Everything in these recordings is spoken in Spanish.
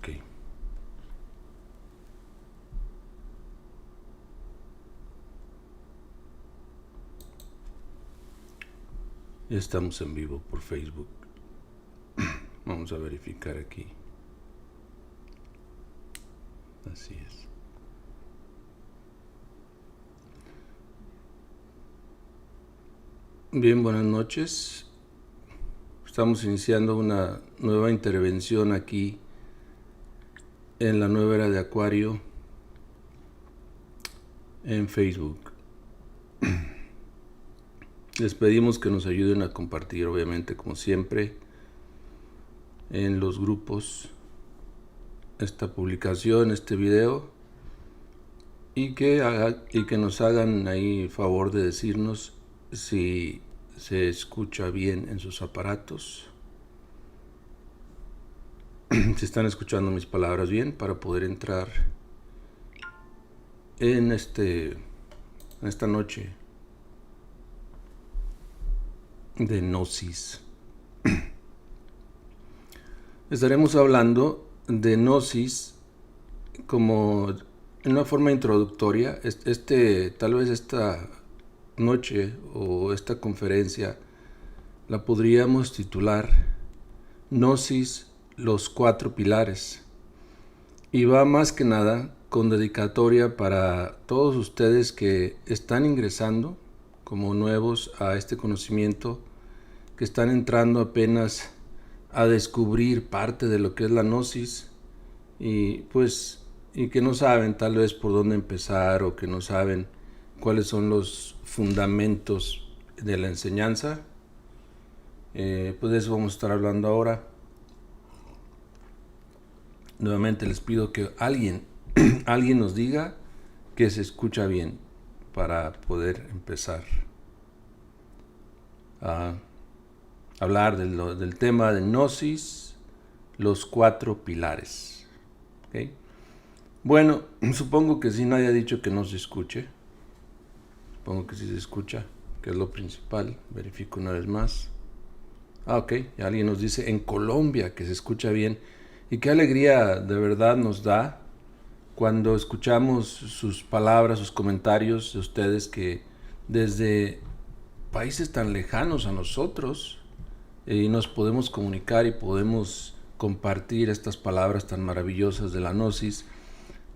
Ok. Ya estamos en vivo por Facebook. Vamos a verificar aquí. Así es. Bien, buenas noches. Estamos iniciando una nueva intervención aquí en la nueva era de Acuario en Facebook. Les pedimos que nos ayuden a compartir, obviamente, como siempre, en los grupos esta publicación, este video, y que nos hagan ahí favor de decirnos si se escucha bien en sus aparatos, si están escuchando mis palabras bien, para poder entrar en esta noche de Gnosis. Estaremos hablando de Gnosis como en una forma introductoria. Tal vez esta noche o esta conferencia la podríamos titular Gnosis, los 4 pilares. Y va más que nada con dedicatoria para todos ustedes que están ingresando como nuevos a este conocimiento, que están entrando apenas a descubrir parte de lo que es la Gnosis y que no saben tal vez por dónde empezar, o que no saben cuáles son los fundamentos de la enseñanza. Pues de eso vamos a estar hablando ahora. Nuevamente les pido que alguien nos diga que se escucha bien para poder empezar a hablar del tema de Gnosis, los 4 pilares. ¿Okay? Bueno, supongo que si nadie ha dicho que no se escuche. Supongo que sí se escucha, que es lo principal. Verifico una vez más. Ok, alguien nos dice en Colombia que se escucha bien. Y qué alegría de verdad nos da cuando escuchamos sus palabras, sus comentarios de ustedes que desde países tan lejanos a nosotros nos podemos comunicar y podemos compartir estas palabras tan maravillosas de la Gnosis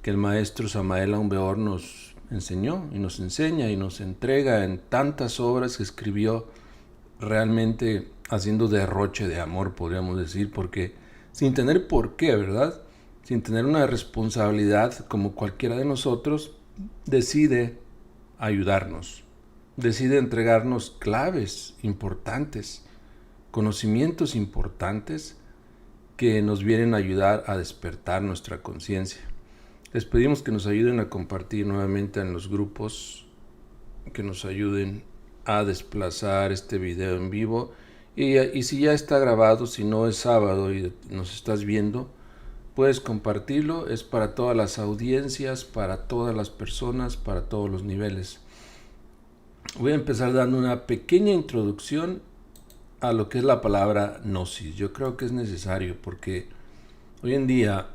que el maestro Samael Aun Weor nos enseñó y nos enseña y nos entrega en tantas obras que escribió, realmente haciendo derroche de amor, podríamos decir, porque sin tener por qué, ¿verdad? Sin tener una responsabilidad como cualquiera de nosotros, decide ayudarnos, decide entregarnos claves importantes, conocimientos importantes que nos vienen a ayudar a despertar nuestra conciencia. Les pedimos que nos ayuden a compartir nuevamente en los grupos, que nos ayuden a desplazar este video en vivo. Y si ya está grabado, si no es sábado y nos estás viendo, puedes compartirlo. Es para todas las audiencias, para todas las personas, para todos los niveles. Voy a empezar dando una pequeña introducción a lo que es la palabra Gnosis. Yo creo que es necesario porque hoy en día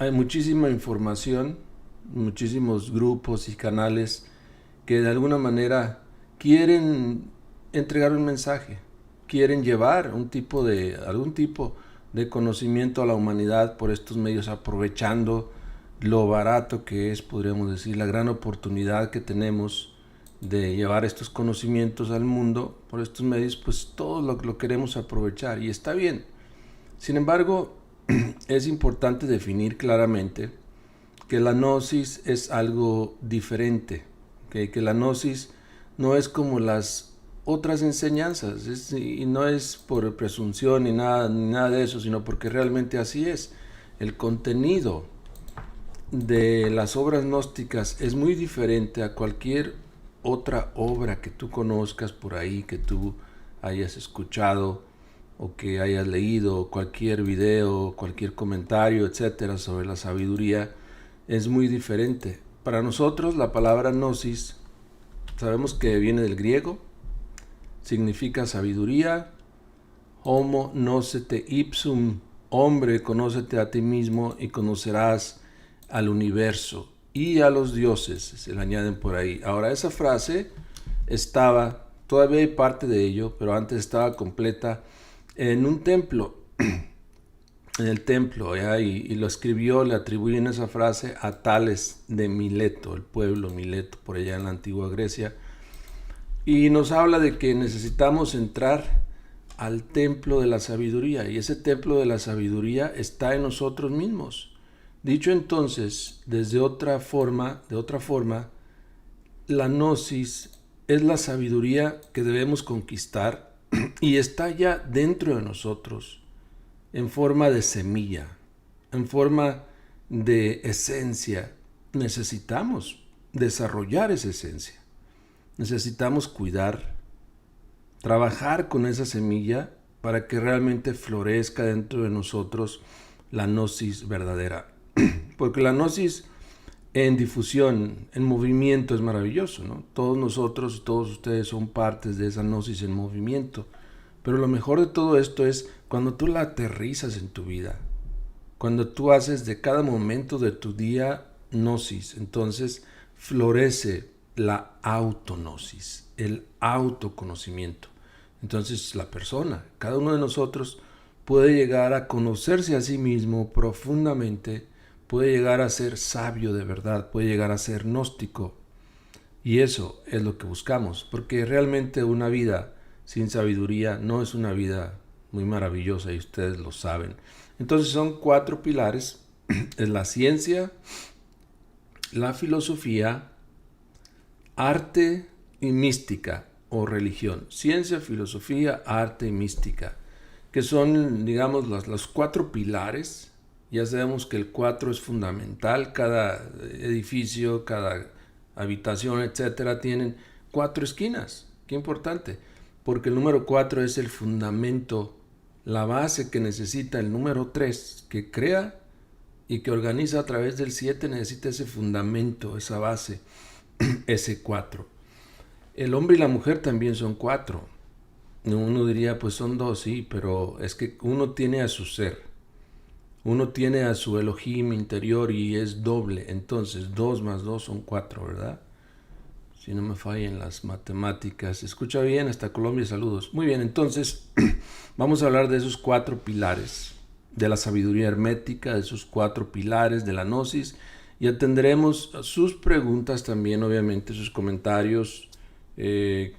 hay muchísima información, muchísimos grupos y canales que de alguna manera quieren entregar un mensaje, quieren llevar algún tipo de conocimiento a la humanidad por estos medios, aprovechando lo barato que es, podríamos decir, la gran oportunidad que tenemos de llevar estos conocimientos al mundo por estos medios. Pues todos lo queremos aprovechar y está bien. Sin embargo, es importante definir claramente que la Gnosis es algo diferente, ¿okay? Que la Gnosis no es como las otras enseñanzas, y no es por presunción ni nada de eso, sino porque realmente así es. El contenido de las obras gnósticas es muy diferente a cualquier otra obra que tú conozcas por ahí, que tú hayas escuchado o que hayas leído, cualquier video, cualquier comentario, etcétera, sobre la sabiduría. Es muy diferente. Para nosotros la palabra gnosis sabemos que viene del griego, significa sabiduría. Homo gnósete ipsum hombre, conócete a ti mismo y conocerás al universo y a los dioses, se le añaden por ahí. Ahora, esa frase estaba, todavía hay parte de ello, pero antes estaba completa en un templo, en el templo, y lo escribió, le atribuyen esa frase a Tales de Mileto, el pueblo Mileto, por allá en la antigua Grecia, y nos habla de que necesitamos entrar al templo de la sabiduría, y ese templo de la sabiduría está en nosotros mismos. Dicho entonces, de otra forma, la gnosis es la sabiduría que debemos conquistar y está ya dentro de nosotros, en forma de semilla, en forma de esencia. Necesitamos desarrollar esa esencia. Necesitamos cuidar, trabajar con esa semilla para que realmente florezca dentro de nosotros la gnosis verdadera. Porque la gnosis en difusión, en movimiento es maravilloso, ¿no? Todos nosotros, todos ustedes son partes de esa gnosis en movimiento. Pero lo mejor de todo esto es cuando tú la aterrizas en tu vida, cuando tú haces de cada momento de tu día gnosis, entonces florece la autognosis, el autoconocimiento. Entonces la persona, cada uno de nosotros puede llegar a conocerse a sí mismo profundamente, puede llegar a ser sabio de verdad, puede llegar a ser gnóstico. Y eso es lo que buscamos, porque realmente una vida sin sabiduría no es una vida muy maravillosa y ustedes lo saben. Entonces son 4 pilares, es la ciencia, la filosofía, arte y mística o religión. Ciencia, filosofía, arte y mística, que son, digamos, los 4 pilares. Ya sabemos que el 4 es fundamental, cada edificio, cada habitación, etcétera, tienen 4 esquinas. Qué importante, porque el número 4 es el fundamento, la base que necesita el número 3, que crea y que organiza a través del 7, necesita ese fundamento, esa base, ese 4. El hombre y la mujer también son 4. Uno diría, pues son 2, sí, pero es que uno tiene a su ser. Uno tiene a su Elohim interior y es doble. Entonces, 2 más 2 son 4, ¿verdad? Si no me fallan las matemáticas. Escucha bien, hasta Colombia, saludos. Muy bien, entonces, vamos a hablar de esos 4 pilares de la sabiduría hermética, de esos 4 pilares de la gnosis, y atenderemos sus preguntas también, obviamente, sus comentarios.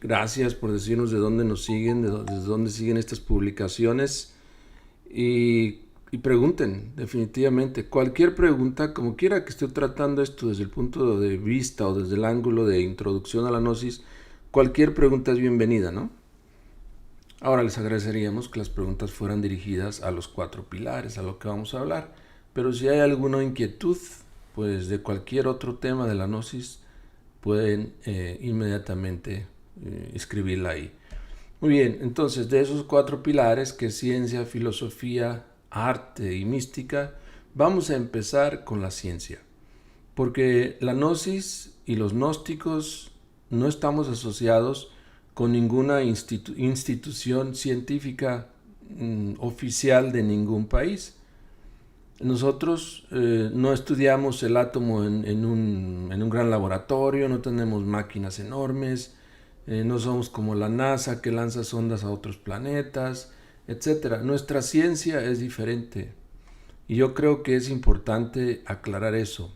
Gracias por decirnos de dónde nos siguen, desde dónde siguen estas publicaciones. Y pregunten, definitivamente, cualquier pregunta, como quiera que esté tratando esto desde el punto de vista o desde el ángulo de introducción a la gnosis, cualquier pregunta es bienvenida, ¿no? Ahora les agradeceríamos que las preguntas fueran dirigidas a los 4 pilares, a lo que vamos a hablar, pero si hay alguna inquietud, pues de cualquier otro tema de la gnosis, pueden inmediatamente escribirla ahí. Muy bien, entonces de esos 4 pilares, que es ciencia, filosofía, arte y mística, vamos a empezar con la ciencia, porque la gnosis y los gnósticos no estamos asociados con ninguna institución científica oficial de ningún país. Nosotros no estudiamos el átomo en un gran laboratorio, no tenemos máquinas enormes, no somos como la NASA que lanza sondas a otros planetas, etcétera. Nuestra ciencia es diferente y yo creo que es importante aclarar eso.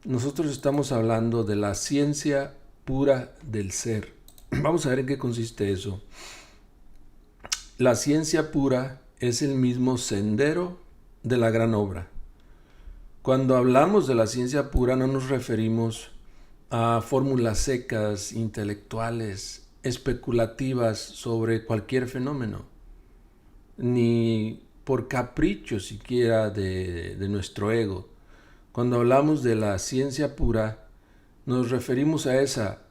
Nosotros estamos hablando de la ciencia pura del ser. Vamos a ver en qué consiste eso. La ciencia pura es el mismo sendero de la gran obra. Cuando hablamos de la ciencia pura no nos referimos a fórmulas secas, intelectuales, especulativas sobre cualquier fenómeno, ni por capricho siquiera de nuestro ego. Cuando hablamos de la ciencia pura, nos referimos a esa,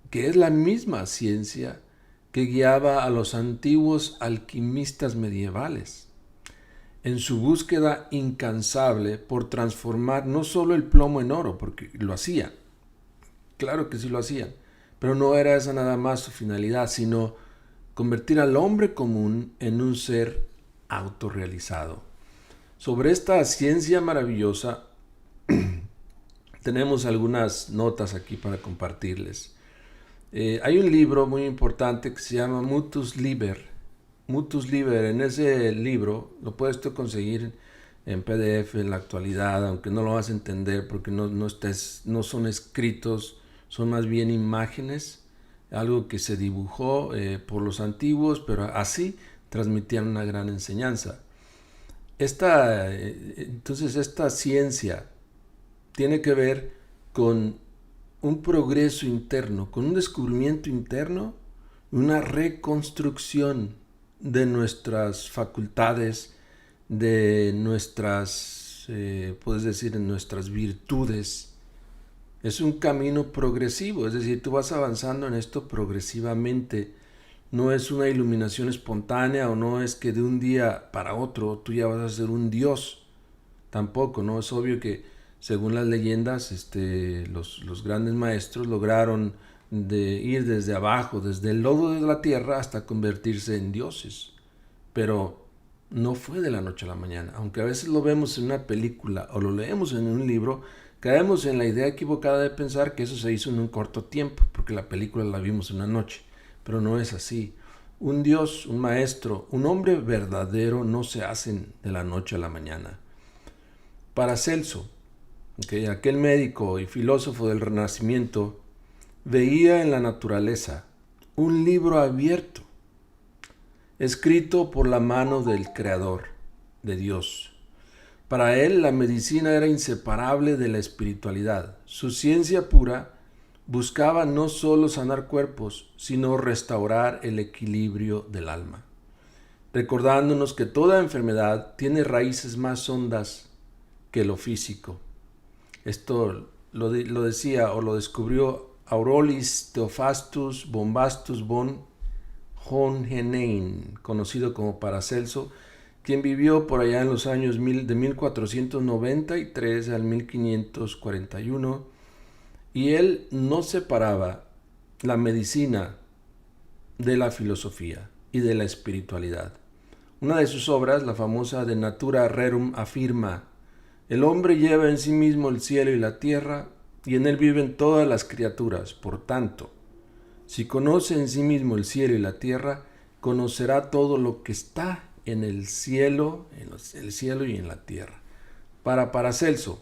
que es la misma ciencia que guiaba a los antiguos alquimistas medievales en su búsqueda incansable por transformar no solo el plomo en oro, porque lo hacían, claro que sí lo hacían, pero no era esa nada más su finalidad, sino convertir al hombre común en un ser autorrealizado. Sobre esta ciencia maravillosa tenemos algunas notas aquí para compartirles. Hay un libro muy importante que se llama Mutus Liber. Mutus Liber, en ese libro lo puedes tú conseguir en PDF en la actualidad, aunque no lo vas a entender porque no son escritos, son más bien imágenes, algo que se dibujó por los antiguos, pero así transmitían una gran enseñanza. Entonces esta ciencia tiene que ver con un progreso interno, con un descubrimiento interno, una reconstrucción de nuestras facultades, de nuestras, puedes decir, de nuestras virtudes. Es un camino progresivo, es decir, tú vas avanzando en esto progresivamente. No es una iluminación espontánea o no es que de un día para otro tú ya vas a ser un dios. Tampoco, ¿no? Es obvio que según las leyendas, los grandes maestros lograron ir desde abajo, desde el lodo de la tierra hasta convertirse en dioses. Pero no fue de la noche a la mañana. Aunque a veces lo vemos en una película o lo leemos en un libro, caemos en la idea equivocada de pensar que eso se hizo en un corto tiempo, porque la película la vimos en una noche. Pero no es así. Un Dios, un maestro, un hombre verdadero no se hacen de la noche a la mañana. Paracelso, aquel médico y filósofo del Renacimiento, veía en la naturaleza un libro abierto, escrito por la mano del Creador, de Dios. Para él la medicina era inseparable de la espiritualidad. Su ciencia pura buscaba no solo sanar cuerpos, sino restaurar el equilibrio del alma, recordándonos que toda enfermedad tiene raíces más hondas que lo físico. Esto lo decía o lo descubrió Aurelis Theophrastus Bombastus von Hohenheim, conocido como Paracelso, quien vivió por allá en los años de 1493 al 1541, y él no separaba la medicina de la filosofía y de la espiritualidad. Una de sus obras, la famosa De Natura Rerum, afirma: el hombre lleva en sí mismo el cielo y la tierra, y en él viven todas las criaturas. Por tanto, si conoce en sí mismo el cielo y la tierra, conocerá todo lo que está en el cielo y en la tierra. Para Paracelso,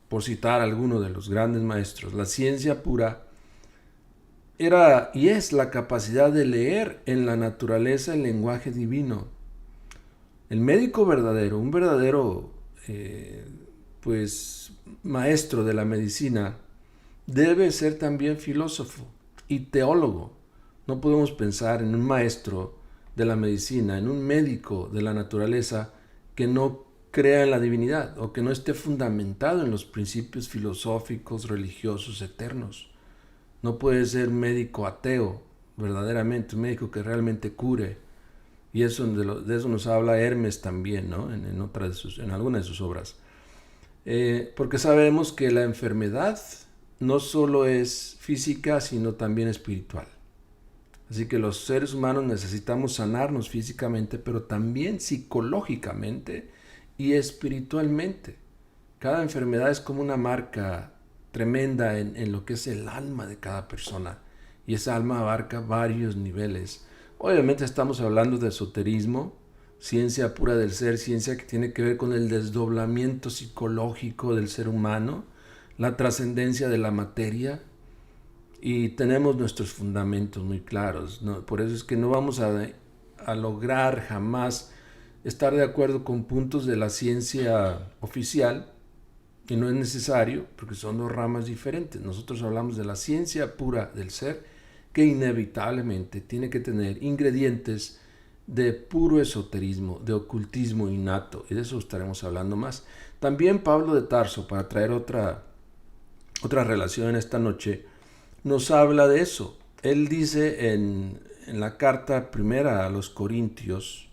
por citar a alguno de los grandes maestros, la ciencia pura era y es la capacidad de leer en la naturaleza el lenguaje divino. El médico verdadero, un verdadero maestro de la medicina, debe ser también filósofo y teólogo. No podemos pensar en un maestro de la medicina, en un médico de la naturaleza que no crea en la divinidad o que no esté fundamentado en los principios filosóficos, religiosos, eternos. No puede ser médico ateo, verdaderamente, un médico que realmente cure. Y de eso nos habla Hermes también, ¿no? En alguna de sus obras. Porque sabemos que la enfermedad no solo es física, sino también espiritual. Así que los seres humanos necesitamos sanarnos físicamente, pero también psicológicamente y espiritualmente. Cada enfermedad es como una marca tremenda en lo que es el alma de cada persona. Y esa alma abarca varios niveles. Obviamente estamos hablando de esoterismo, ciencia pura del ser, ciencia que tiene que ver con el desdoblamiento psicológico del ser humano, la trascendencia de la materia, y tenemos nuestros fundamentos muy claros, ¿no? Por eso es que no vamos a lograr jamás estar de acuerdo con puntos de la ciencia oficial, y no es necesario, porque son dos ramas diferentes. Nosotros hablamos de la ciencia pura del ser, que inevitablemente tiene que tener ingredientes de puro esoterismo, de ocultismo innato, y de eso estaremos hablando más. También Pablo de Tarso, para traer otra relación esta noche, nos habla de eso. Él dice en la carta primera a los Corintios,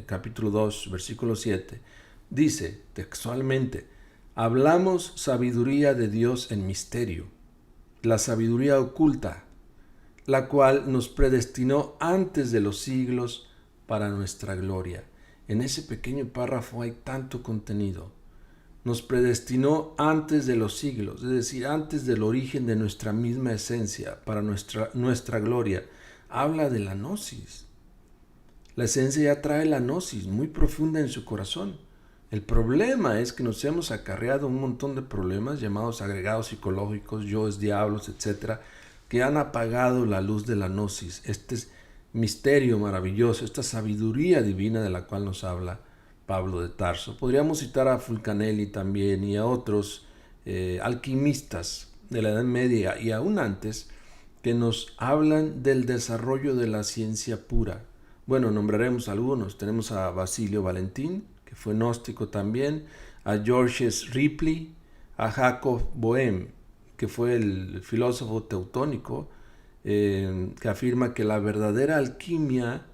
capítulo 2, versículo 7, dice textualmente: hablamos sabiduría de Dios en misterio, la sabiduría oculta, la cual nos predestinó antes de los siglos para nuestra gloria. En ese pequeño párrafo hay tanto contenido. Nos predestinó antes de los siglos, es decir, antes del origen de nuestra misma esencia, para nuestra gloria. Habla de la gnosis. La esencia ya trae la gnosis muy profunda en su corazón. El problema es que nos hemos acarreado un montón de problemas llamados agregados psicológicos, yoes, diablos, etcétera, que han apagado la luz de la gnosis, este misterio maravilloso, esta sabiduría divina de la cual nos habla Pablo de Tarso. Podríamos citar a Fulcanelli también y a otros alquimistas de la Edad Media y aún antes que nos hablan del desarrollo de la ciencia pura. Bueno, nombraremos algunos. Tenemos a Basilio Valentín, que fue gnóstico también, a Georges Ripley, a Jacob Boehme, que fue el filósofo teutónico, que afirma que la verdadera alquimia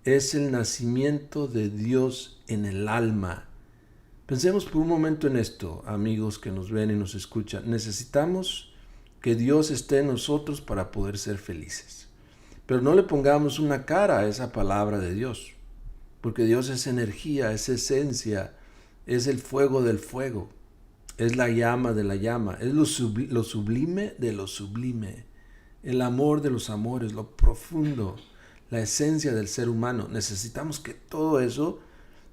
es el nacimiento de Dios en el alma. Pensemos por un momento en esto, amigos que nos ven y nos escuchan. Necesitamos que Dios esté en nosotros para poder ser felices. Pero no le pongamos una cara a esa palabra de Dios, porque Dios es energía, es esencia, es el fuego del fuego, es la llama de la llama, es lo sublime de lo sublime, el amor de los amores, lo profundo, la esencia del ser humano. Necesitamos que todo eso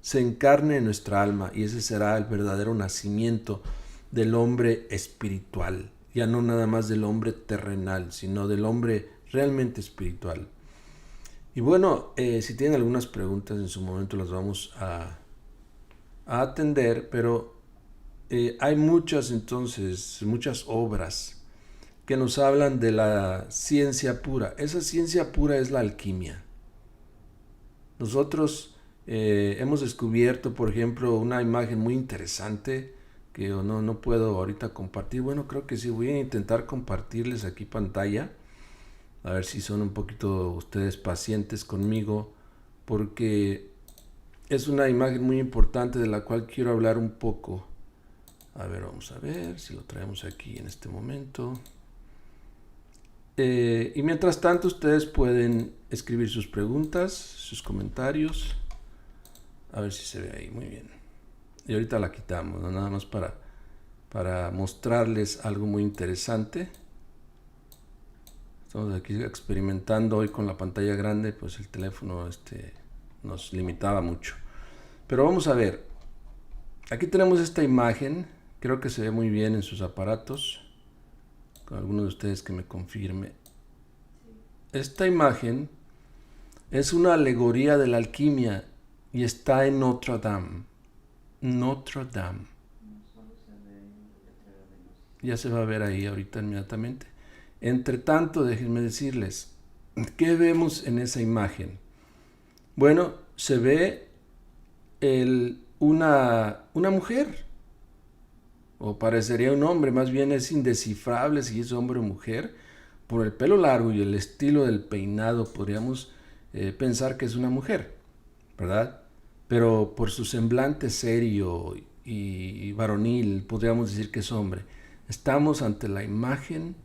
se encarne en nuestra alma y ese será el verdadero nacimiento del hombre espiritual, ya no nada más del hombre terrenal, sino del hombre realmente espiritual. Y bueno, si tienen algunas preguntas en su momento las vamos a atender, pero hay muchas obras que nos hablan de la ciencia pura. Esa ciencia pura es la alquimia. Nosotros hemos descubierto, por ejemplo, una imagen muy interesante que no puedo ahorita compartir. Bueno, creo que sí, voy a intentar compartirles aquí pantalla. A ver si son un poquito ustedes pacientes conmigo, porque es una imagen muy importante de la cual quiero hablar un poco. A ver, vamos a ver si lo traemos aquí en este momento. Y mientras tanto ustedes pueden escribir sus preguntas, sus comentarios. A ver si se ve ahí, muy bien. Y ahorita la quitamos, ¿no? Nada más para mostrarles algo muy interesante. Estamos aquí experimentando hoy con la pantalla grande, pues el teléfono nos limitaba mucho. Pero vamos a ver. Aquí tenemos esta imagen, creo que se ve muy bien en sus aparatos. Con alguno de ustedes que me confirme. Esta imagen es una alegoría de la alquimia y está en Notre Dame. Notre Dame. Ya se va a ver ahí ahorita inmediatamente. Entre tanto, déjenme decirles, ¿qué vemos en esa imagen? Bueno, se ve una mujer, o parecería un hombre, más bien es indescifrable si es hombre o mujer. Por el pelo largo y el estilo del peinado podríamos pensar que es una mujer, ¿verdad? Pero por su semblante serio y varonil podríamos decir que es hombre. Estamos ante la imagen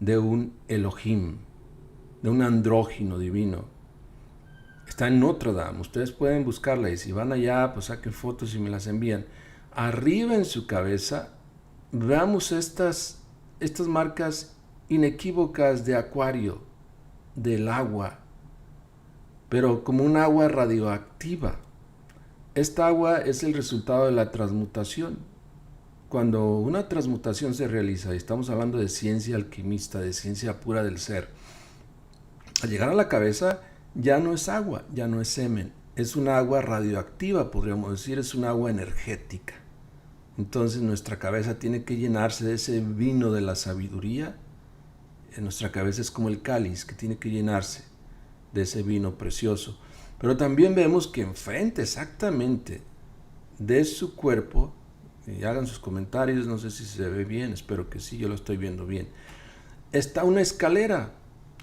de un Elohim, de un andrógino divino. Está en Notre Dame, ustedes pueden buscarla y si van allá, pues saquen fotos y me las envían. Arriba en su cabeza, veamos estas marcas inequívocas de acuario, del agua, pero como un agua radioactiva. Esta agua es el resultado de la transmutación. Cuando una transmutación se realiza, y estamos hablando de ciencia alquimista, de ciencia pura del ser, al llegar a la cabeza ya no es agua, ya no es semen, es una agua radioactiva, podríamos decir, es un agua energética. Entonces nuestra cabeza tiene que llenarse de ese vino de la sabiduría. Nuestra cabeza es como el cáliz que tiene que llenarse de ese vino precioso. Pero también vemos que enfrente exactamente de su cuerpo, y hagan sus comentarios, no sé si se ve bien, espero que sí, yo lo estoy viendo bien, está una escalera.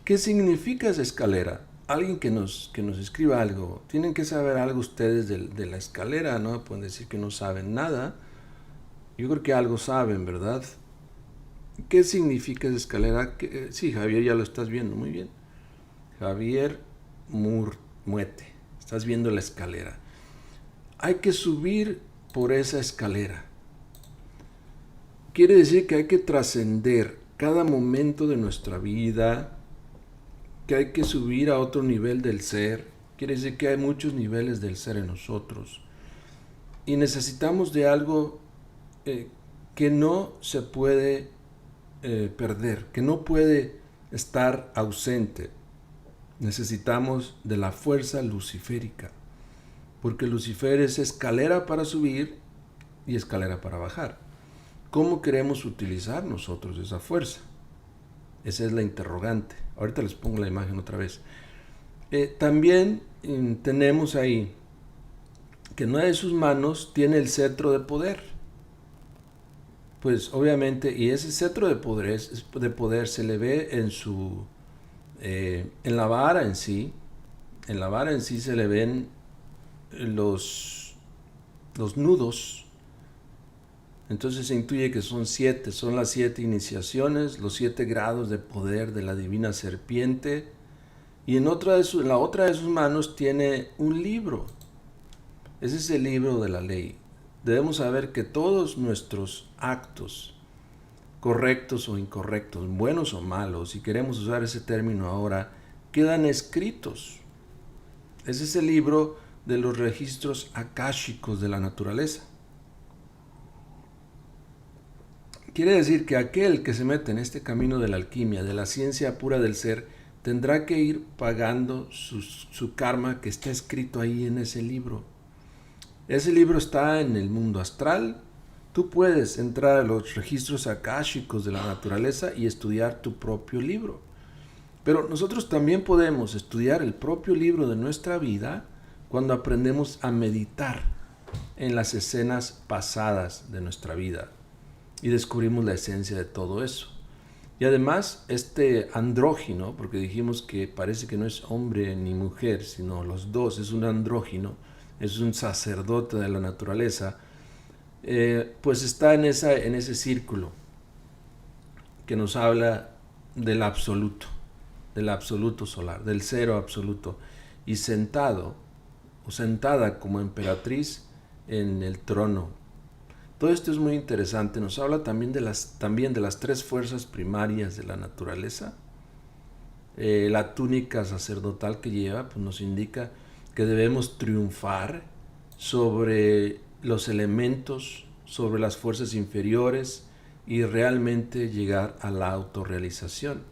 ¿Qué significa esa escalera? Alguien que nos escriba algo. Tienen que saber algo ustedes de la escalera, ¿no? Pueden decir que no saben nada. Yo creo que algo saben, ¿verdad? ¿Qué significa esa escalera? Sí, Javier, ya lo estás viendo, muy bien. Javier Muete, estás viendo la escalera. hay que subir por esa escalera. Quiere decir que hay que trascender cada momento de nuestra vida, que hay que subir a otro nivel del ser. Quiere decir que hay muchos niveles del ser en nosotros. Y necesitamos de algo que no se puede perder, que no puede estar ausente. Necesitamos de la fuerza luciférica, porque Lucifer es escalera para subir y escalera para bajar. ¿Cómo queremos utilizar nosotros esa fuerza? Esa es la interrogante. Ahorita les pongo la imagen otra vez. También tenemos ahí que en una de sus manos tiene el cetro de poder. Pues obviamente, y ese cetro de poder se le ve en la vara en sí. En la vara en sí se le ven los nudos. Entonces se intuye que son 7, son las 7 iniciaciones, los 7 grados de poder de la divina serpiente. Y en la otra de sus manos tiene un libro. Ese es el libro de la ley. Debemos saber que todos nuestros actos, correctos o incorrectos, buenos o malos, si queremos usar ese término ahora, quedan escritos. Ese es el libro de los registros akáshicos de la naturaleza. Quiere decir que aquel que se mete en este camino de la alquimia, de la ciencia pura del ser, tendrá que ir pagando su karma que está escrito ahí en ese libro. Ese libro está en el mundo astral. Tú puedes entrar a los registros akáshicos de la naturaleza y estudiar tu propio libro. Pero nosotros también podemos estudiar el propio libro de nuestra vida cuando aprendemos a meditar en las escenas pasadas de nuestra vida y descubrimos la esencia de todo eso. Y además, este andrógino, porque dijimos que parece que no es hombre ni mujer, sino los dos, es un andrógino, es un sacerdote de la naturaleza, pues está en ese círculo que nos habla del absoluto solar, del cero absoluto, y sentado o sentada como emperatriz en el trono. Todo esto es muy interesante. Nos habla también de las 3 fuerzas primarias de la naturaleza. La túnica sacerdotal que lleva pues nos indica que debemos triunfar sobre los elementos, sobre las fuerzas inferiores y realmente llegar a la autorrealización.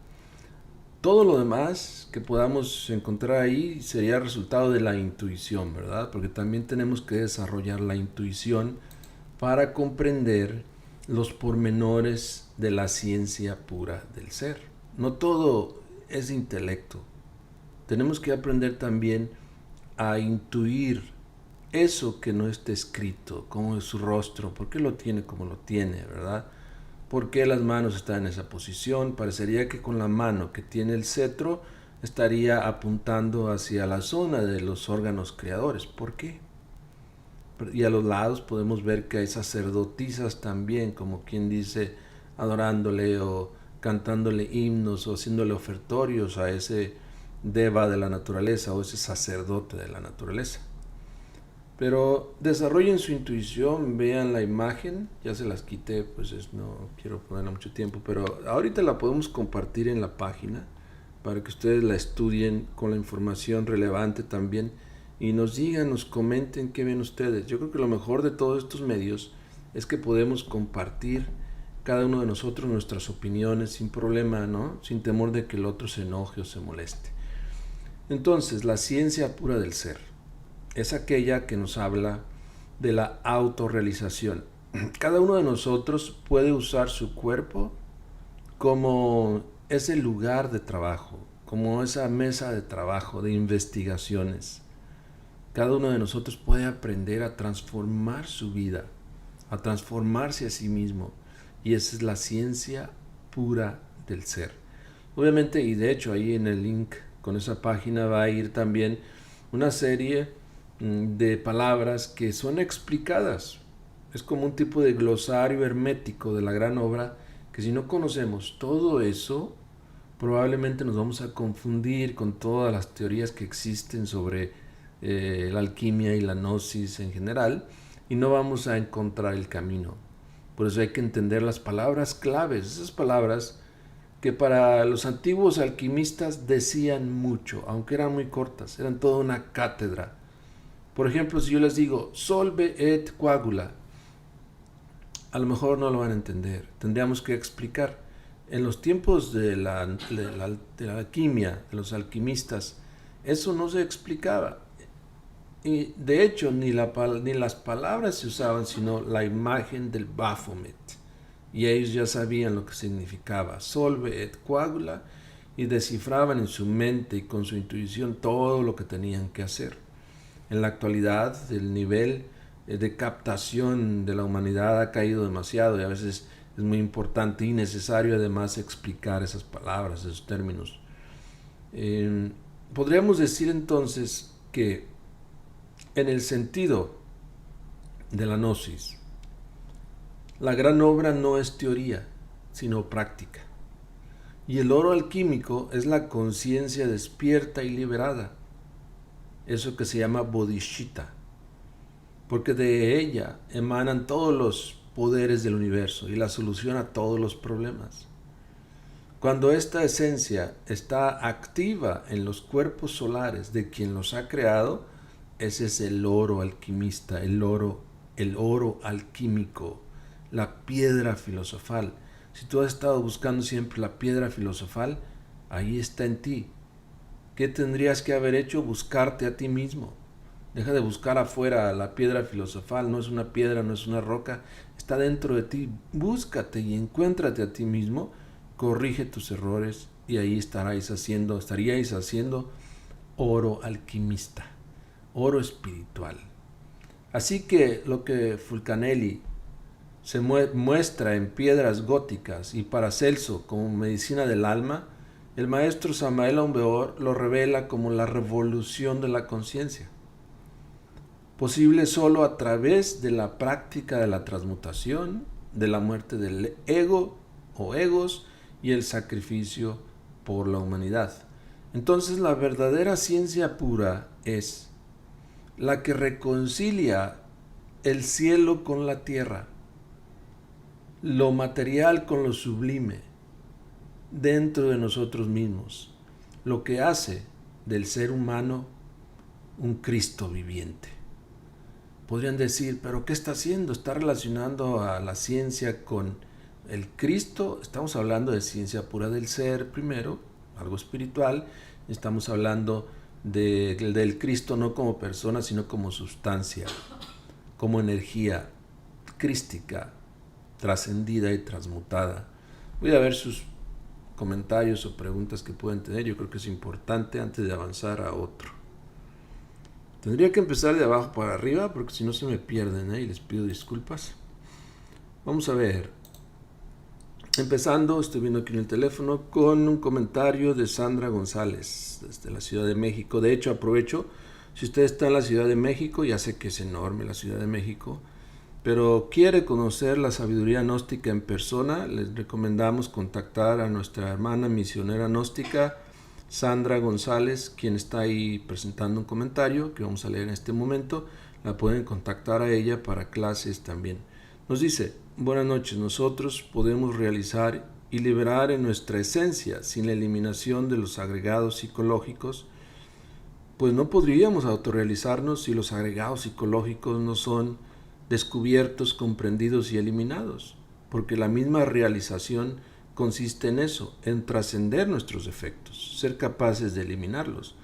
Todo lo demás que podamos encontrar ahí sería resultado de la intuición, ¿verdad? Porque también tenemos que desarrollar la intuición para comprender los pormenores de la ciencia pura del ser. No todo es intelecto. Tenemos que aprender también a intuir eso que no está escrito, cómo es su rostro, por qué lo tiene como lo tiene, ¿verdad? ¿Por qué las manos están en esa posición? Parecería que con la mano que tiene el cetro estaría apuntando hacia la zona de los órganos creadores. ¿Por qué? Y a los lados podemos ver que hay sacerdotisas también, como quien dice, adorándole o cantándole himnos o haciéndole ofertorios a ese deva de la naturaleza o ese sacerdote de la naturaleza. Pero desarrollen su intuición, vean la imagen, ya se las quité, pues no quiero ponerle mucho tiempo, pero ahorita la podemos compartir en la página para que ustedes la estudien con la información relevante también y nos digan, nos comenten qué ven ustedes. Yo creo que lo mejor de todos estos medios es que podemos compartir cada uno de nosotros nuestras opiniones sin problema, ¿no? Sin temor de que el otro se enoje o se moleste. Entonces, la ciencia pura del ser es aquella que nos habla de la autorrealización. Cada uno de nosotros puede usar su cuerpo como ese lugar de trabajo, como esa mesa de trabajo, de investigaciones. Cada uno de nosotros puede aprender a transformar su vida, a transformarse a sí mismo. Y esa es la ciencia pura del ser. Obviamente, y de hecho ahí en el link con esa página va a ir también una serie de palabras que son explicadas. Es como un tipo de glosario hermético de la gran obra que si no conocemos todo eso, probablemente nos vamos a confundir con todas las teorías que existen sobre la alquimia y la gnosis en general, y no vamos a encontrar el camino. Por eso hay que entender las palabras claves, esas palabras que para los antiguos alquimistas decían mucho, aunque eran muy cortas, eran toda una cátedra. Por ejemplo, si yo les digo solve et coagula, a lo mejor no lo van a entender, tendríamos que explicar. En los tiempos de la alquimia, de los alquimistas, eso no se explicaba. Y de hecho, ni las palabras se usaban, sino la imagen del Baphomet. Y ellos ya sabían lo que significaba solve et coagula y descifraban en su mente y con su intuición todo lo que tenían que hacer. En la actualidad, el nivel de captación de la humanidad ha caído demasiado y a veces es muy importante y necesario además explicar esas palabras, esos términos. Podríamos decir entonces que en el sentido de la gnosis, la gran obra no es teoría, sino práctica. Y el oro alquímico es la conciencia despierta y liberada, eso que se llama bodhicitta, porque de ella emanan todos los poderes del universo y la solución a todos los problemas. Cuando esta esencia está activa en los cuerpos solares de quien los ha creado, ese es el oro alquimista, el oro alquímico, la piedra filosofal. Si tú has estado buscando siempre la piedra filosofal, ahí está en ti. ¿Qué tendrías que haber hecho? Buscarte a ti mismo. Deja de buscar afuera la piedra filosofal, no es una piedra, no es una roca, está dentro de ti. Búscate y encuéntrate a ti mismo, corrige tus errores y ahí estaríais haciendo oro alquimista, oro espiritual. Así que lo que Fulcanelli se muestra en piedras góticas y Paracelso como medicina del alma, el maestro Samael Aun Weor lo revela como la revolución de la conciencia, posible solo a través de la práctica de la transmutación, de la muerte del ego o egos y el sacrificio por la humanidad. Entonces la verdadera ciencia pura es la que reconcilia el cielo con la tierra, lo material con lo sublime, dentro de nosotros mismos, lo que hace del ser humano un Cristo viviente. Podrían decir, ¿pero qué está haciendo? ¿Está relacionando a la ciencia con el Cristo? Estamos hablando de ciencia pura del ser primero, algo espiritual. Estamos hablando del Cristo no como persona, sino como sustancia, como energía crística, trascendida y transmutada. Voy a ver sus comentarios o preguntas que pueden tener. Yo creo que es importante antes de avanzar a otro. Tendría que empezar de abajo para arriba porque si no se me pierden, y les pido disculpas. Vamos a ver. Empezando, estoy viendo aquí en el teléfono con un comentario de Sandra González desde la Ciudad de México. De hecho, aprovecho, si usted está en la Ciudad de México, ya sé que es enorme la Ciudad de México, pero quiere conocer la sabiduría gnóstica en persona, les recomendamos contactar a nuestra hermana misionera gnóstica, Sandra González, quien está ahí presentando un comentario que vamos a leer en este momento. La pueden contactar a ella para clases también. Nos dice, buenas noches, nosotros podemos realizar y liberar en nuestra esencia sin la eliminación de los agregados psicológicos, pues no podríamos autorrealizarnos si los agregados psicológicos no son descubiertos, comprendidos y eliminados, porque la misma realización consiste en eso, en trascender nuestros defectos, ser capaces de eliminarlos.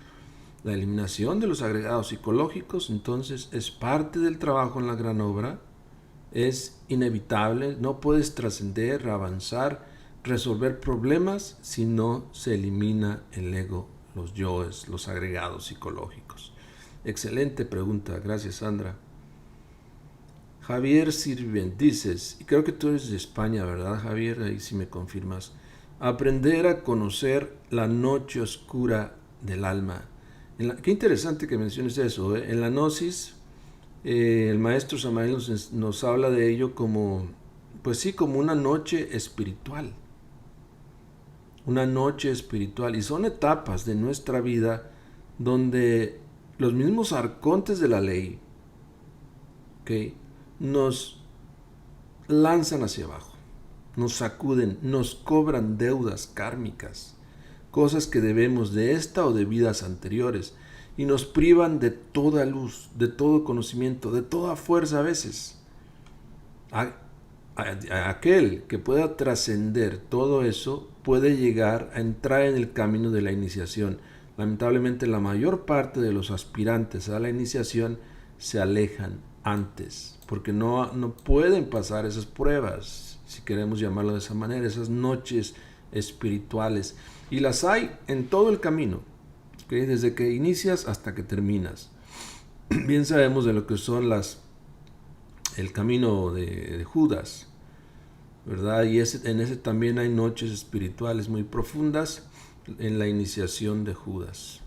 La eliminación de los agregados psicológicos, entonces, es parte del trabajo en la gran obra, es inevitable, no puedes trascender, avanzar, resolver problemas si no se elimina el ego, los yoes, los agregados psicológicos. Excelente pregunta, gracias Sandra. Javier Sirven, dices, y creo que tú eres de España, ¿verdad, Javier? Ahí sí me confirmas. Aprender a conocer la noche oscura del alma. Qué interesante que menciones eso, ¿eh? En la gnosis, el maestro Samael nos habla de ello como, pues sí, como una noche espiritual. Una noche espiritual. Y son etapas de nuestra vida donde los mismos arcontes de la ley, ¿okay?, nos lanzan hacia abajo, nos sacuden, nos cobran deudas kármicas, cosas que debemos de esta o de vidas anteriores, y nos privan de toda luz, de todo conocimiento, de toda fuerza a veces. Aquel que pueda trascender todo eso puede llegar a entrar en el camino de la iniciación. Lamentablemente la mayor parte de los aspirantes a la iniciación se alejan antes, porque no pueden pasar esas pruebas, si queremos llamarlo de esa manera, esas noches espirituales. Y las hay en todo el camino, ¿okay?, desde que inicias hasta que terminas. Bien sabemos de lo que son el camino de Judas, ¿verdad? Y en ese también hay noches espirituales muy profundas en la iniciación de Judas.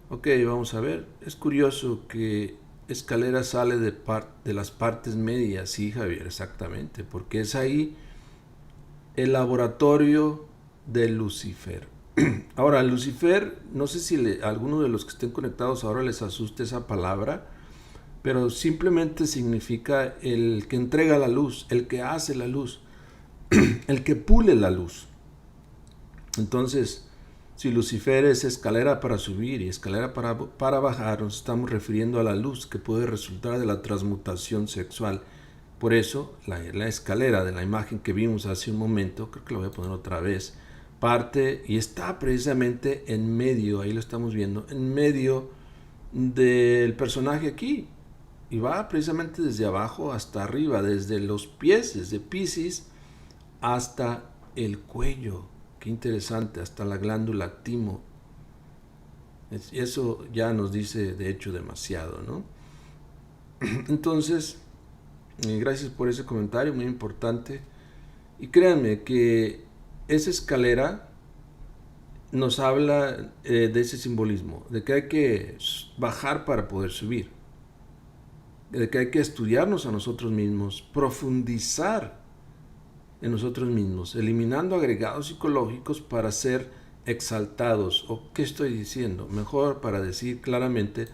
Ok, vamos a ver. Es curioso que escalera sale de las partes medias. Sí, Javier, exactamente, porque es ahí el laboratorio de Lucifer. Ahora, Lucifer, no sé si a alguno de los que estén conectados ahora les asuste esa palabra, pero simplemente significa el que entrega la luz, el que hace la luz, el que pule la luz. Entonces, si Lucifer es escalera para subir y escalera para bajar, nos estamos refiriendo a la luz que puede resultar de la transmutación sexual. Por eso, la escalera de la imagen que vimos hace un momento, creo que la voy a poner otra vez, parte y está precisamente en medio, ahí lo estamos viendo, en medio del personaje aquí. Y va precisamente desde abajo hasta arriba, desde los pies, desde Piscis, hasta el cuello. Qué interesante, hasta la glándula timo. Eso ya nos dice, de hecho, demasiado, ¿no? Entonces, gracias por ese comentario, muy importante. Y créanme que esa escalera nos habla de ese simbolismo, de que hay que bajar para poder subir, de que hay que estudiarnos a nosotros mismos, profundizar en nosotros mismos, eliminando agregados psicológicos para ser exaltados. ¿O qué estoy diciendo? Mejor para decir claramente,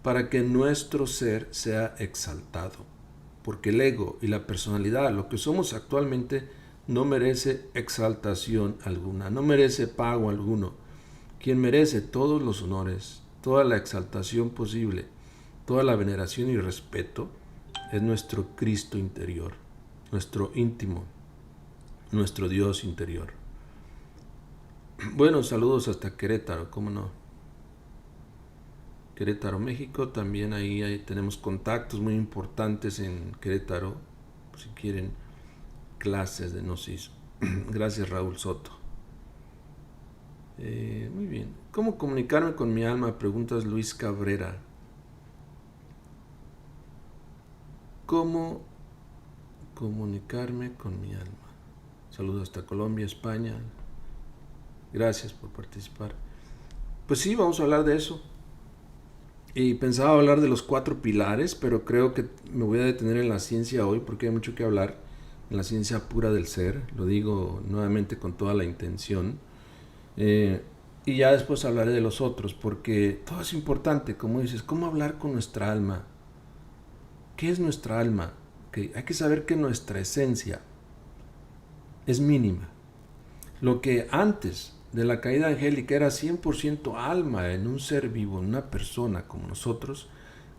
para que nuestro ser sea exaltado. Porque el ego y la personalidad, lo que somos actualmente, no merece exaltación alguna, no merece pago alguno. Quien merece todos los honores, toda la exaltación posible, toda la veneración y respeto, es nuestro Cristo interior, nuestro íntimo, nuestro Dios interior. Bueno, saludos hasta Querétaro, ¿cómo no? Querétaro, México, también ahí tenemos contactos muy importantes en Querétaro, si quieren clases de Gnosis. Gracias, Raúl Soto. Muy bien. ¿Cómo comunicarme con mi alma? Preguntas Luis Cabrera. ¿Cómo comunicarme con mi alma? Saludos hasta Colombia, España. Gracias por participar. Pues sí, vamos a hablar de eso. Y pensaba hablar de los 4 pilares, pero creo que me voy a detener en la ciencia hoy porque hay mucho que hablar, en la ciencia pura del ser. Lo digo nuevamente con toda la intención. Y ya después hablaré de los otros, porque todo es importante, como dices, ¿cómo hablar con nuestra alma? ¿Qué es nuestra alma? Okay, hay que saber que nuestra esencia es mínima. Lo que antes de la caída angélica era 100% alma en un ser vivo, en una persona como nosotros,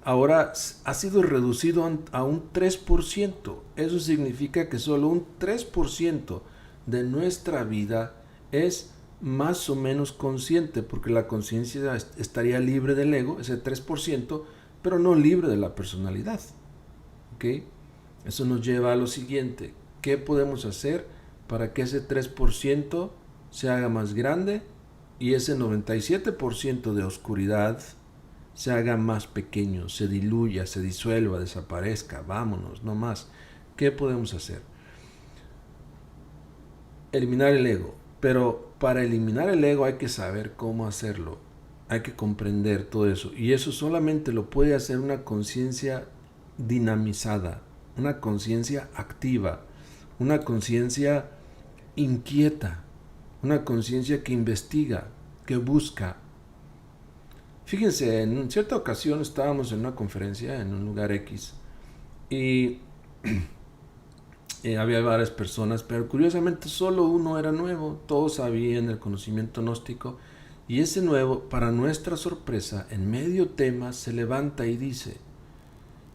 ahora ha sido reducido a un 3%. Eso significa que solo un 3% de nuestra vida es más o menos consciente, porque la conciencia estaría libre del ego, ese 3%, pero no libre de la personalidad. ¿Okay? Eso nos lleva a lo siguiente: ¿qué podemos hacer para que ese 3% se haga más grande y ese 97% de oscuridad se haga más pequeño, se diluya, se disuelva, desaparezca? Vámonos, no más. ¿Qué podemos hacer? Eliminar el ego. Pero para eliminar el ego hay que saber cómo hacerlo. Hay que comprender todo eso. Y eso solamente lo puede hacer una conciencia dinamizada, una conciencia activa, una conciencia inquieta, una conciencia que investiga, que busca. Fíjense, en cierta ocasión estábamos en una conferencia en un lugar X y había varias personas, pero curiosamente solo uno era nuevo, todos sabían el conocimiento gnóstico y ese nuevo, para nuestra sorpresa, en medio tema se levanta y dice: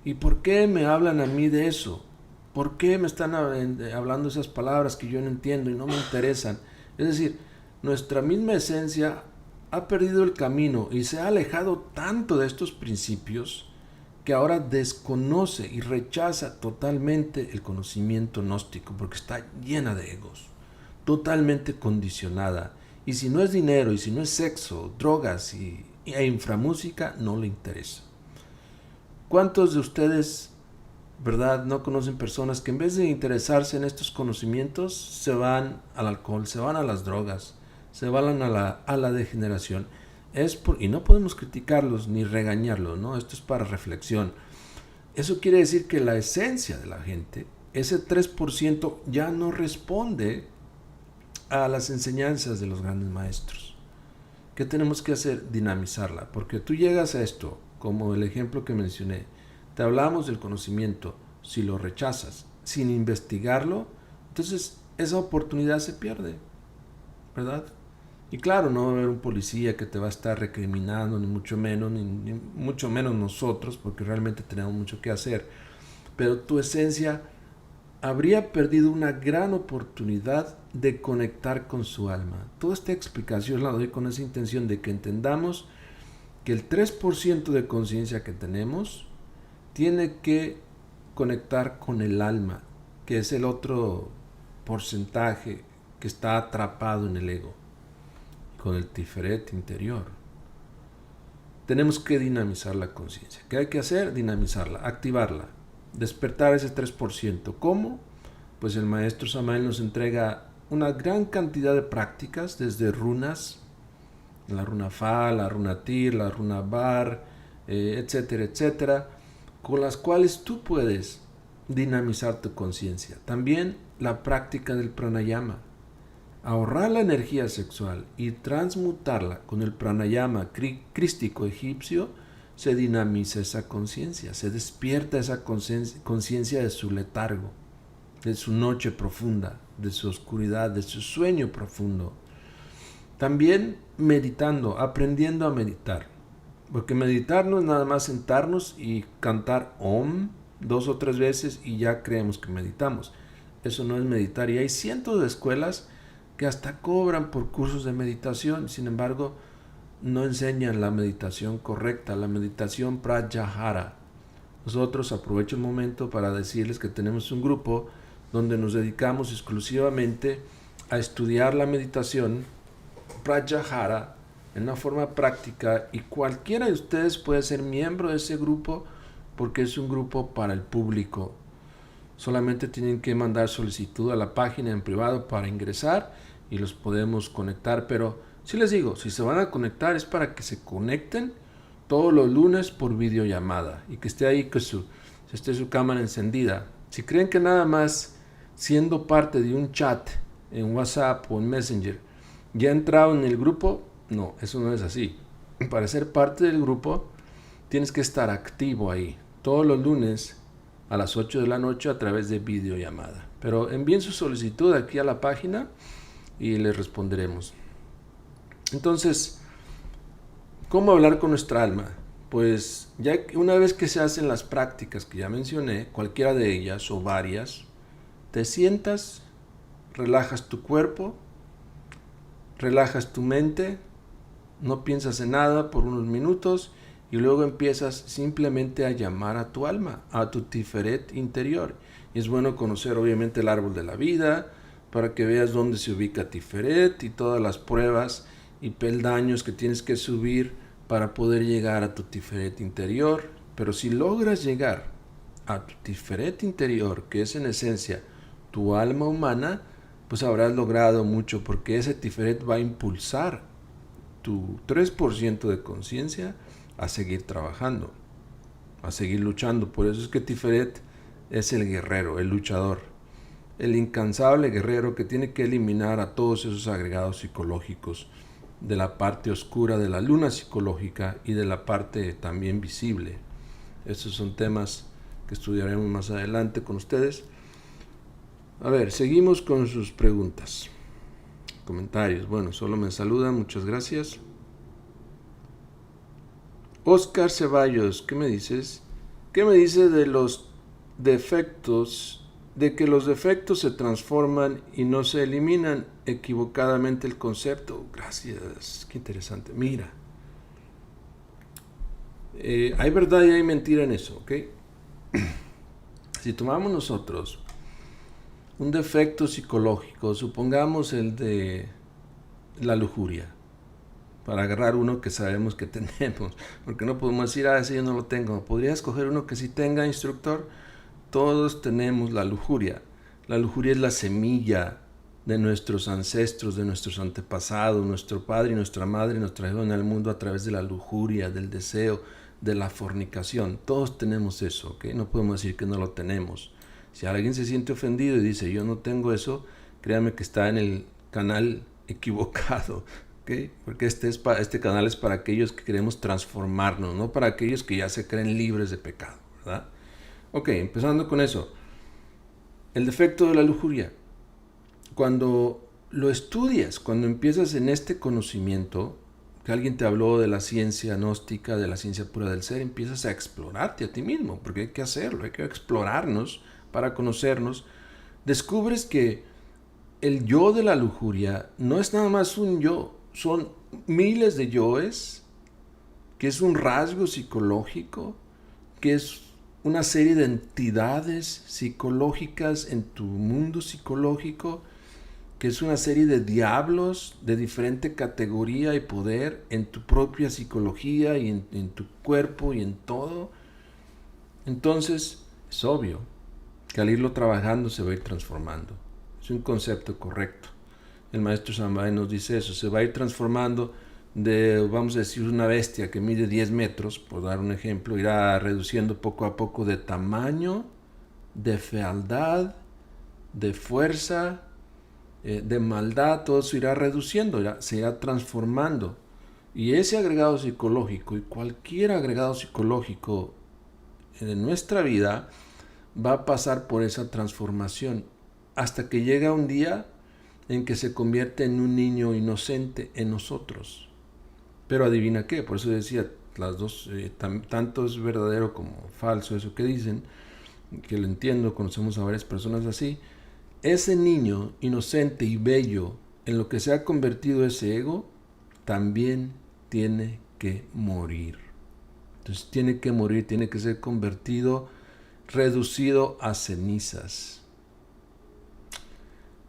¿y por qué me hablan a mí de eso? ¿Por qué me están hablando esas palabras que yo no entiendo y no me interesan? Es decir, nuestra misma esencia ha perdido el camino y se ha alejado tanto de estos principios que ahora desconoce y rechaza totalmente el conocimiento gnóstico porque está llena de egos, totalmente condicionada. Y si no es dinero, y si no es sexo, drogas e inframúsica, no le interesa. ¿Cuántos de ustedes, verdad, no conocen personas que en vez de interesarse en estos conocimientos se van al alcohol, se van a las drogas, se van a la degeneración? Y no podemos criticarlos ni regañarlos, ¿no? Esto es para reflexión. Eso quiere decir que la esencia de la gente, ese 3%, ya no responde a las enseñanzas de los grandes maestros. ¿Qué tenemos que hacer? Dinamizarla, porque tú llegas a esto, como el ejemplo que mencioné, te hablamos del conocimiento, si lo rechazas sin investigarlo, entonces esa oportunidad se pierde, ¿verdad? Y claro, no va a haber un policía que te va a estar recriminando, ni mucho menos nosotros, porque realmente tenemos mucho que hacer. Pero tu esencia habría perdido una gran oportunidad de conectar con su alma. Toda esta explicación la doy con esa intención de que entendamos que el 3% de conciencia que tenemos tiene que conectar con el alma, que es el otro porcentaje que está atrapado en el ego, con el tiferet interior. Tenemos que dinamizar la conciencia. ¿Qué hay que hacer? Dinamizarla, activarla, despertar ese 3%. ¿Cómo? Pues el maestro Samael nos entrega una gran cantidad de prácticas, desde runas, la runa Fa, la runa Tir, la runa Bar, etcétera, etcétera, con las cuales tú puedes dinamizar tu conciencia. También la práctica del pranayama. Ahorrar la energía sexual y transmutarla con el pranayama crístico egipcio, se dinamiza esa conciencia, se despierta esa conciencia de su letargo, de su noche profunda, de su oscuridad, de su sueño profundo. También meditando, aprendiendo a meditar, porque meditar no es nada más sentarnos y cantar Om 2 o 3 veces y ya creemos que meditamos. Eso no es meditar, y hay cientos de escuelas que hasta cobran por cursos de meditación, sin embargo no enseñan la meditación correcta, la meditación pratyahara. Nosotros, aprovecho el momento para decirles que tenemos un grupo donde nos dedicamos exclusivamente a estudiar la meditación pratyahara en una forma práctica, y cualquiera de ustedes puede ser miembro de ese grupo porque es un grupo para el público. Solamente tienen que mandar solicitud a la página en privado para ingresar y los podemos conectar. Pero sí les digo, si se van a conectar es para que se conecten todos los lunes por videollamada y que esté ahí, esté su cámara encendida. Si creen que nada más siendo parte de un chat en WhatsApp o en Messenger ya entrado en el grupo, no, eso no es así. Para ser parte del grupo tienes que estar activo ahí todos los lunes a las 8 de la noche a través de videollamada. Pero envíen su solicitud aquí a la página y les responderemos. Entonces, ¿cómo hablar con nuestra alma? Pues ya una vez que se hacen las prácticas que ya mencioné, cualquiera de ellas o varias, te sientas, relajas tu cuerpo, relajas tu mente, no piensas en nada por unos minutos y luego empiezas simplemente a llamar a tu alma, a tu tiferet interior. Y es bueno conocer obviamente el árbol de la vida para que veas dónde se ubica Tiferet y todas las pruebas y peldaños que tienes que subir para poder llegar a tu Tiferet interior. Pero si logras llegar a tu Tiferet interior, que es en esencia tu alma humana, pues habrás logrado mucho, porque ese Tiferet va a impulsar tu 3% de conciencia a seguir trabajando, a seguir luchando. Por eso es que Tiferet es el guerrero, el luchador, el incansable guerrero que tiene que eliminar a todos esos agregados psicológicos de la parte oscura de la luna psicológica y de la parte también visible. Estos son temas que estudiaremos más adelante con ustedes. A ver, seguimos con sus preguntas, comentarios. Bueno, solo me saludan, muchas gracias. Oscar Ceballos, ¿qué me dices? ¿Qué me dice de los defectos, de que los defectos se transforman y no se eliminan equivocadamente el concepto? Gracias, qué interesante. Mira, hay verdad y hay mentira en eso, ¿ok? Si tomamos nosotros un defecto psicológico, supongamos el de la lujuria, para agarrar uno que sabemos que tenemos, porque no podemos decir, ese yo no lo tengo. Podría escoger uno que sí tenga, instructor. Todos tenemos la lujuria. La lujuria es la semilla de nuestros ancestros, de nuestros antepasados. Nuestro padre y nuestra madre nos trajeron al mundo a través de la lujuria, del deseo, de la fornicación. Todos tenemos eso, ¿ok? No podemos decir que no lo tenemos. Si alguien se siente ofendido y dice, yo no tengo eso, créame que está en el canal equivocado. ¿Okay? Porque este canal es para aquellos que queremos transformarnos, no para aquellos que ya se creen libres de pecado, ¿verdad? Ok, empezando con eso. El defecto de la lujuria. Cuando lo estudias, cuando empiezas en este conocimiento, que alguien te habló de la ciencia gnóstica, de la ciencia pura del ser, empiezas a explorarte a ti mismo, porque hay que hacerlo, hay que explorarnos para conocernos. Descubres que el yo de la lujuria no es nada más un yo, son miles de yoes, que es un rasgo psicológico, que es una serie de entidades psicológicas en tu mundo psicológico, que es una serie de diablos de diferente categoría y poder en tu propia psicología y en tu cuerpo y en todo. Entonces, es obvio que al irlo trabajando se va a ir transformando. Es un concepto correcto. El maestro Sambay nos dice eso, se va a ir transformando de, vamos a decir, una bestia que mide 10 metros, por dar un ejemplo, irá reduciendo poco a poco de tamaño, de fealdad, de fuerza, de maldad, todo eso irá reduciendo, se irá transformando. Y ese agregado psicológico y cualquier agregado psicológico en nuestra vida va a pasar por esa transformación hasta que llega un día en que se convierte en un niño inocente en nosotros. Pero adivina qué, por eso decía, las dos, tanto es verdadero como falso eso que dicen, que lo entiendo, conocemos a varias personas así. Ese niño inocente y bello en lo que se ha convertido ese ego, también tiene que morir. Entonces tiene que morir, tiene que ser convertido, reducido a cenizas.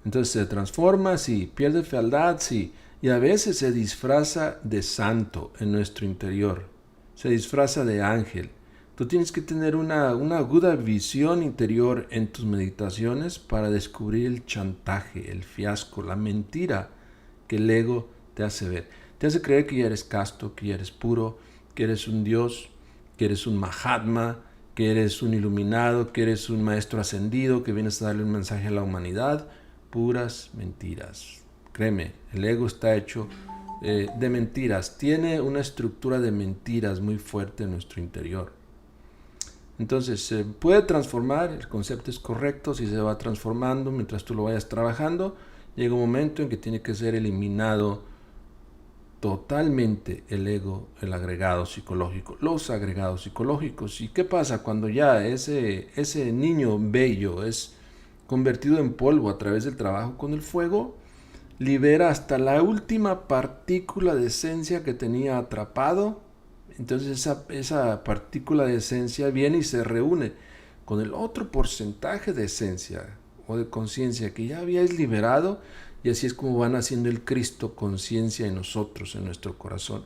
Entonces se transforma, sí, pierde fealdad, sí, y a veces se disfraza de santo en nuestro interior, se disfraza de ángel. Tú tienes que tener una aguda visión interior en tus meditaciones para descubrir el chantaje, el fiasco, la mentira que el ego te hace ver. Te hace creer que ya eres casto, que ya eres puro, que eres un Dios, que eres un Mahatma, que eres un iluminado, que eres un maestro ascendido, que vienes a darle un mensaje a la humanidad. Puras mentiras. Créeme, el ego está hecho de mentiras. Tiene una estructura de mentiras muy fuerte en nuestro interior. Entonces, se puede transformar, el concepto es correcto, si se va transformando mientras tú lo vayas trabajando, llega un momento en que tiene que ser eliminado totalmente el ego, el agregado psicológico, los agregados psicológicos. ¿Y qué pasa cuando ya ese niño bello es convertido en polvo a través del trabajo con el fuego? Libera hasta la última partícula de esencia que tenía atrapado. Entonces esa partícula de esencia viene y se reúne con el otro porcentaje de esencia o de conciencia que ya habíais liberado, y así es como van haciendo el Cristo conciencia en nosotros, en nuestro corazón.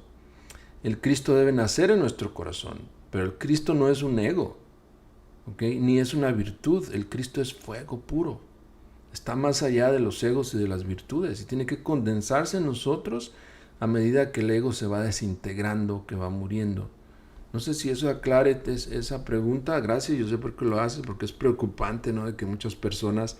El Cristo debe nacer en nuestro corazón, pero el Cristo no es un ego, ¿okay? Ni es una virtud. El Cristo es fuego puro. Está más allá de los egos y de las virtudes y tiene que condensarse en nosotros a medida que el ego se va desintegrando, que va muriendo. No sé si eso aclare esa pregunta. Gracias, yo sé por qué lo haces, porque es preocupante, ¿no? De que muchas personas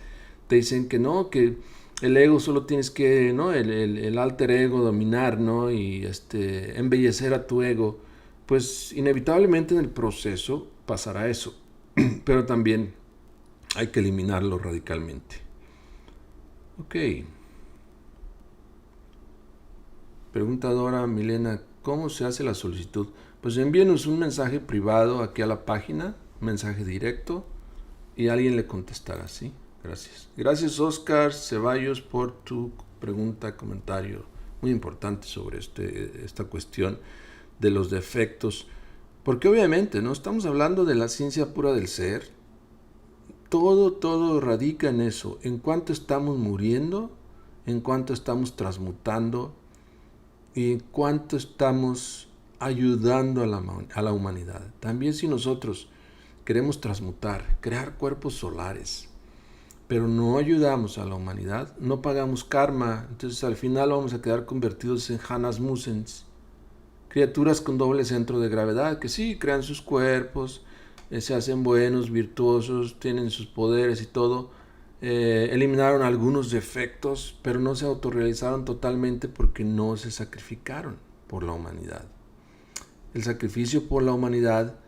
te dicen que no, que el ego solo tienes que, ¿no? El alter ego dominar, ¿no? Y embellecer a tu ego, pues inevitablemente en el proceso pasará eso, pero también hay que eliminarlo radicalmente. Ok. Pregunta Dora Milena, ¿cómo se hace la solicitud? Pues envíenos un mensaje privado aquí a la página, un mensaje directo, y alguien le contestará, ¿sí? Gracias. Gracias Oscar Ceballos por tu pregunta, comentario muy importante sobre esta cuestión de los defectos. Porque obviamente no estamos hablando de la ciencia pura del ser. Todo radica en eso, en cuánto estamos muriendo, en cuánto estamos transmutando y en cuánto estamos ayudando a la humanidad. También si nosotros queremos transmutar, crear cuerpos solares, pero no ayudamos a la humanidad, no pagamos karma, entonces al final vamos a quedar convertidos en Hannas Musens, criaturas con doble centro de gravedad, que sí, crean sus cuerpos, se hacen buenos, virtuosos, tienen sus poderes y todo, eliminaron algunos defectos, pero no se autorrealizaron totalmente porque no se sacrificaron por la humanidad. El sacrificio por la humanidad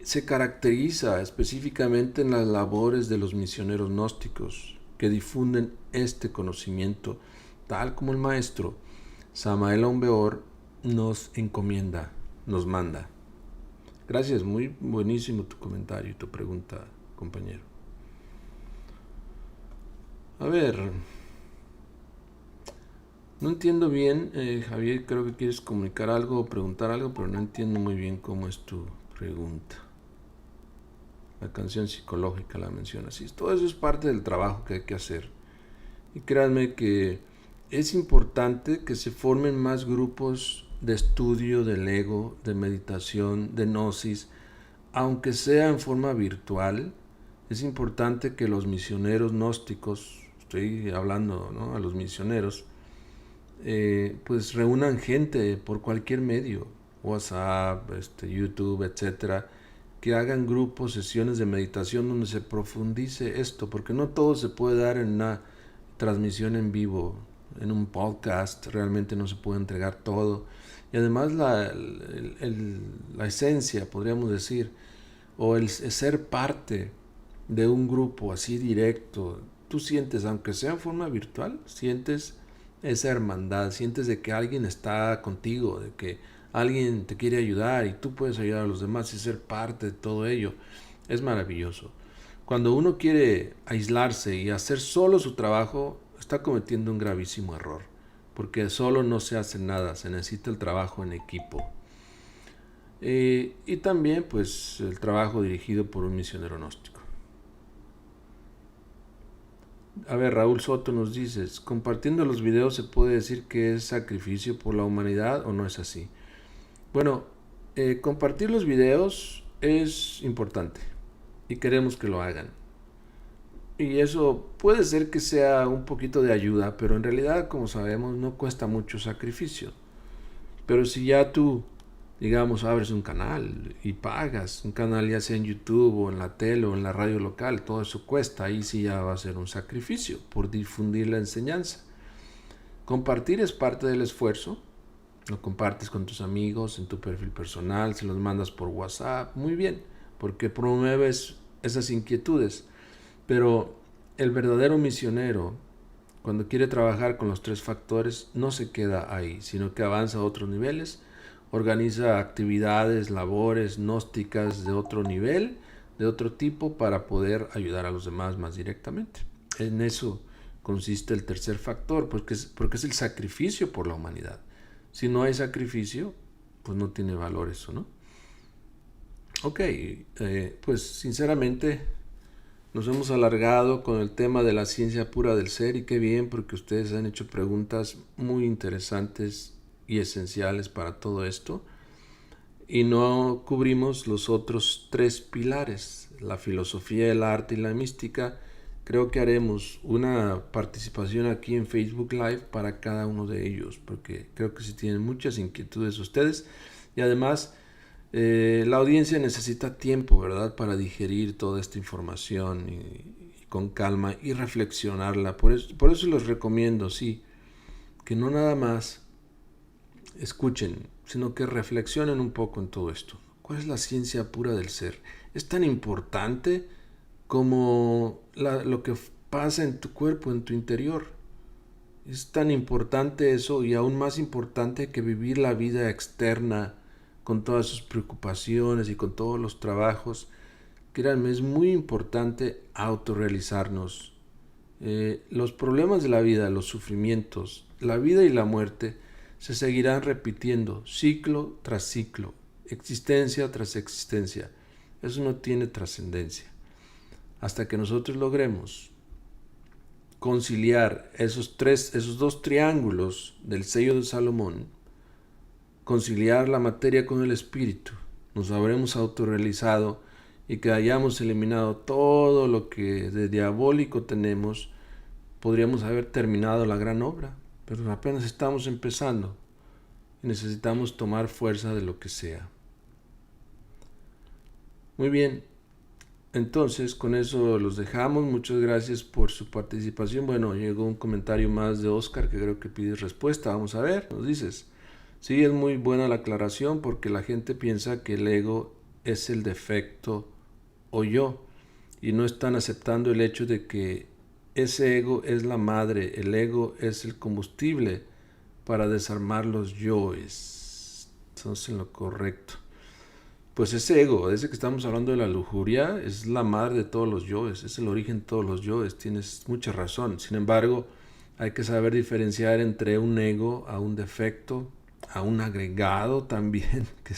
se caracteriza específicamente en las labores de los misioneros gnósticos que difunden este conocimiento, tal como el maestro Samael Aun Weor nos encomienda, nos manda. Gracias, muy buenísimo tu comentario y tu pregunta, compañero. A ver, no entiendo bien, Javier, creo que quieres comunicar algo o preguntar algo, pero no entiendo muy bien cómo es tu pregunta. La canción psicológica la menciona así. Todo eso es parte del trabajo que hay que hacer. Y créanme que es importante que se formen más grupos de estudio del ego, de meditación, de gnosis, aunque sea en forma virtual. Es importante que los misioneros gnósticos, estoy hablando, ¿no?, a los misioneros, pues reúnan gente por cualquier medio, WhatsApp, YouTube, etcétera, que hagan grupos, sesiones de meditación donde se profundice esto, porque no todo se puede dar en una transmisión en vivo, en un podcast, realmente no se puede entregar todo. Y además la esencia, podríamos decir, o el ser parte de un grupo así directo, tú sientes, aunque sea en forma virtual, sientes esa hermandad, sientes de que alguien está contigo, de que alguien te quiere ayudar y tú puedes ayudar a los demás y ser parte de todo ello. Es maravilloso. Cuando uno quiere aislarse y hacer solo su trabajo, está cometiendo un gravísimo error, porque solo no se hace nada, se necesita el trabajo en equipo. Y también pues el trabajo dirigido por un misionero gnóstico. A ver, Raúl Soto nos dice, compartiendo los videos se puede decir que es sacrificio por la humanidad o no es así. Bueno, compartir los videos es importante y queremos que lo hagan. Y eso puede ser que sea un poquito de ayuda, pero en realidad, como sabemos, no cuesta mucho sacrificio. Pero si ya tú, digamos, abres un canal y pagas, un canal ya sea en YouTube o en la tele o en la radio local, todo eso cuesta, ahí sí ya va a ser un sacrificio por difundir la enseñanza. Compartir es parte del esfuerzo, lo compartes con tus amigos en tu perfil personal, se los mandas por WhatsApp, muy bien, porque promueves esas inquietudes. Pero el verdadero misionero, cuando quiere trabajar con los 3 factores, no se queda ahí, sino que avanza a otros niveles, organiza actividades, labores gnósticas de otro nivel, de otro tipo, para poder ayudar a los demás más directamente. En eso consiste el tercer factor, porque es el sacrificio por la humanidad. Si no hay sacrificio, pues no tiene valor eso, ¿no? Ok, pues sinceramente nos hemos alargado con el tema de la ciencia pura del ser y qué bien porque ustedes han hecho preguntas muy interesantes y esenciales para todo esto y no cubrimos los otros 3 pilares, la filosofía, el arte y la mística. Creo que haremos una participación aquí en Facebook Live para cada uno de ellos porque creo que sí tienen muchas inquietudes ustedes y además la audiencia necesita tiempo, ¿verdad?, para digerir toda esta información y con calma y reflexionarla. Por eso les recomiendo, sí, que no nada más escuchen, sino que reflexionen un poco en todo esto. ¿Cuál es la ciencia pura del ser? Es tan importante como lo que pasa en tu cuerpo, en tu interior. Es tan importante eso y aún más importante que vivir la vida externa con todas sus preocupaciones y con todos los trabajos. Créanme, es muy importante autorrealizarnos. Los problemas de la vida, los sufrimientos, la vida y la muerte se seguirán repitiendo ciclo tras ciclo, existencia tras existencia. Eso no tiene trascendencia. Hasta que nosotros logremos conciliar esos dos triángulos del sello de Salomón, conciliar la materia con el espíritu, nos habremos autorrealizado y que hayamos eliminado todo lo que de diabólico tenemos, podríamos haber terminado la gran obra, pero apenas estamos empezando y necesitamos tomar fuerza de lo que sea. Muy bien, entonces con eso los dejamos. Muchas gracias por su participación. Bueno, llegó un comentario más de Oscar que creo que pide respuesta. Vamos a ver, nos dices. Sí, es muy buena la aclaración porque la gente piensa que el ego es el defecto o yo y no están aceptando el hecho de que ese ego es la madre, el ego es el combustible para desarmar los yoes. Entonces, en lo correcto. Pues ese ego, desde que estamos hablando de la lujuria, es la madre de todos los yoes, es el origen de todos los yoes, tienes mucha razón. Sin embargo, hay que saber diferenciar entre un ego a un defecto, a un agregado también, que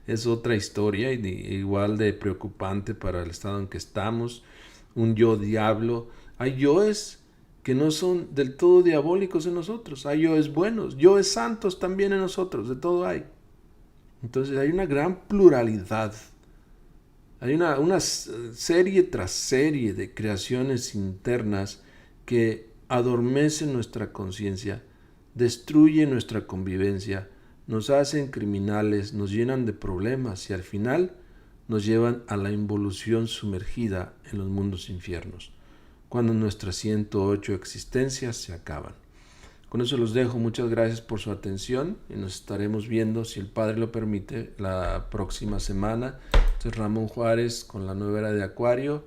es otra historia y igual de preocupante para el estado en que estamos, un yo diablo. Hay yoes que no son del todo diabólicos en nosotros, hay yoes buenos, yoes santos también en nosotros, de todo hay. Entonces hay una gran pluralidad, hay una serie tras serie de creaciones internas que adormecen nuestra conciencia, destruyen nuestra convivencia, nos hacen criminales, nos llenan de problemas y al final nos llevan a la involución sumergida en los mundos infiernos, cuando nuestras 108 existencias se acaban. Con eso los dejo, muchas gracias por su atención y nos estaremos viendo, si el Padre lo permite, la próxima semana. Este es Ramón Juárez con la nueva era de Acuario.